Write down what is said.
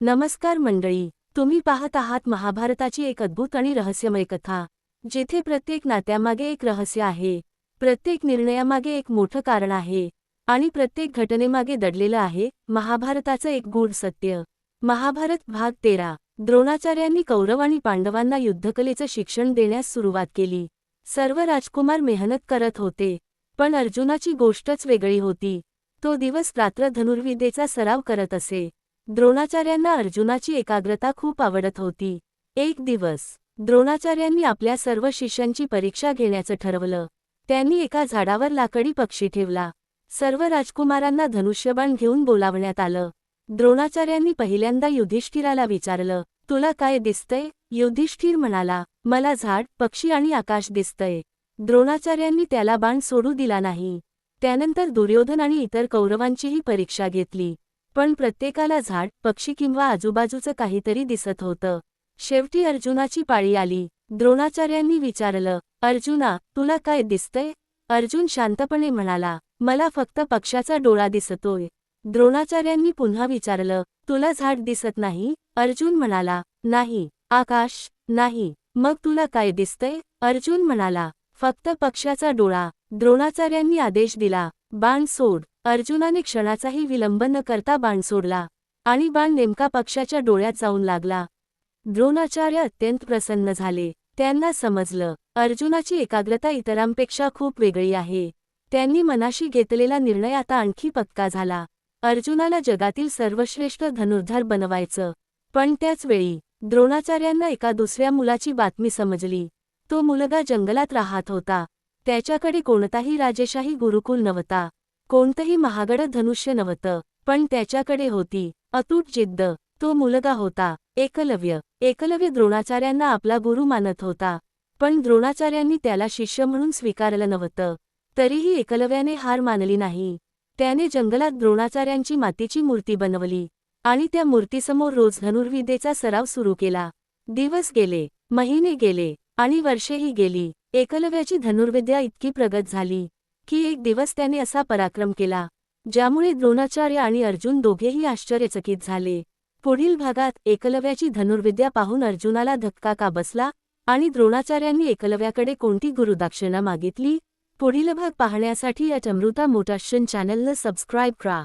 नमस्कार मंडळी, तुम्ही पाहत आहात महाभारताची एक अद्भुत आणि रहस्यमय कथा, जिथे प्रत्येक नात्यामागे एक रहस्य आहे, प्रत्येक निर्णयामागे एक मोठं कारण आहे आणि प्रत्येक घटनेमागे दडलेलं आहे महाभारताचं एक गूढ सत्य। महाभारत भाग 13। द्रोणाचार्यांनी कौरव आणि पांडवांना युद्धकलेचं शिक्षण देण्यास सुरुवात केली। सर्व राजकुमार मेहनत करत होते, पण अर्जुनाची गोष्टच वेगळी होती। तो दिवस रात्र धनुर्विद्येचा सराव करत असे। द्रोणाचार्यांना अर्जुनाची एकाग्रता खूप आवडत होती। एक दिवस द्रोणाचार्यांनी आपल्या सर्व शिष्यांची परीक्षा घेण्याचं ठरवलं। त्यांनी एका झाडावर लाकडी पक्षी ठेवला। सर्व राजकुमारांना धनुष्यबाण घेऊन बोलावण्यात आलं। द्रोणाचार्यांनी पहिल्यांदा युधिष्ठिराला विचारलं, तुला काय दिसतंय? युधिष्ठिर म्हणाला, मला झाड, पक्षी आणि आकाश दिसतंय। द्रोणाचार्यांनी त्याला बाण सोडू दिला नाही। त्यानंतर दुर्योधन आणि इतर कौरवांचीही परीक्षा घेतली, पण प्रत्येकाला झाड, पक्षी किंवा आजूबाजूचं काहीतरी दिसत होतं। शेवटी अर्जुनाची पाळी आली। द्रोणाचार्यांनी विचारलं, अर्जुना, तुला काय दिसतंय? अर्जुन शांतपणे म्हणाला, मला फक्त पक्षाचा डोळा दिसतोय। द्रोणाचार्यांनी पुन्हा विचारलं, तुला झाड दिसत नाही? अर्जुन म्हणाला, नाही। आकाश? नाही। मग तुला काय दिसतंय? अर्जुन म्हणाला, फक्त पक्षाचा डोळा। द्रोणाचार्यांनी आदेश दिला, बाण सोड। अर्जुनाने क्षणाचाही विलंब न करता बाण सोडला आणि बाण नेमका पक्षाच्या डोळ्यात जाऊन लागला। द्रोणाचार्य अत्यंत प्रसन्न झाले। त्यांना समजलं, अर्जुनाची एकाग्रता इतरांपेक्षा खूप वेगळी आहे। त्यांनी मनाशी घेतलेला निर्णय आता आणखी पक्का झाला। अर्जुनाला जगातील सर्वश्रेष्ठ धनुर्धर बनवायचं। पण त्याच वेळी द्रोणाचार्यांना एका दुसऱ्या मुलाची बातमी समजली। तो मुलगा जंगलात राहत होता। त्याच्याकडे कोणताही राजेशाही गुरुकुल नव्हता, कोणतंही महागडं धनुष्य नव्हतं, पण त्याच्याकडे होती अतूट जिद्द। तो मुलगा होता एकलव्य। एकलव्य द्रोणाचार्यांना आपला गुरु मानत होता, पण द्रोणाचार्यांनी त्याला शिष्य म्हणून स्वीकारलं नव्हतं। तरीही एकलव्याने हार मानली नाही। त्याने जंगलात द्रोणाचार्यांची मातीची मूर्ती बनवली आणि त्या मूर्तीसमोर रोज धनुर्विद्येचा सराव सुरू केला। दिवस गेले, महिने गेले आणि वर्षेही गेली। एकलव्याची धनुर्विद्या इतकी प्रगत झाली की एक दिवस त्याने असा पराक्रम केला, ज्यामुळे द्रोणाचार्य आणि अर्जुन दोघेही आश्चर्यचकित झाले। पुढील भागात एकलव्याची धनुर्विद्या पाहून अर्जुनाला धक्का का बसला आणि द्रोणाचार्यांनी एकलव्याकडे कोणती गुरुदक्षिणा मागितली? पुढील भाग पाहण्यासाठी अमृता मोटिवेशन चॅनलला सबस्क्राईब करा।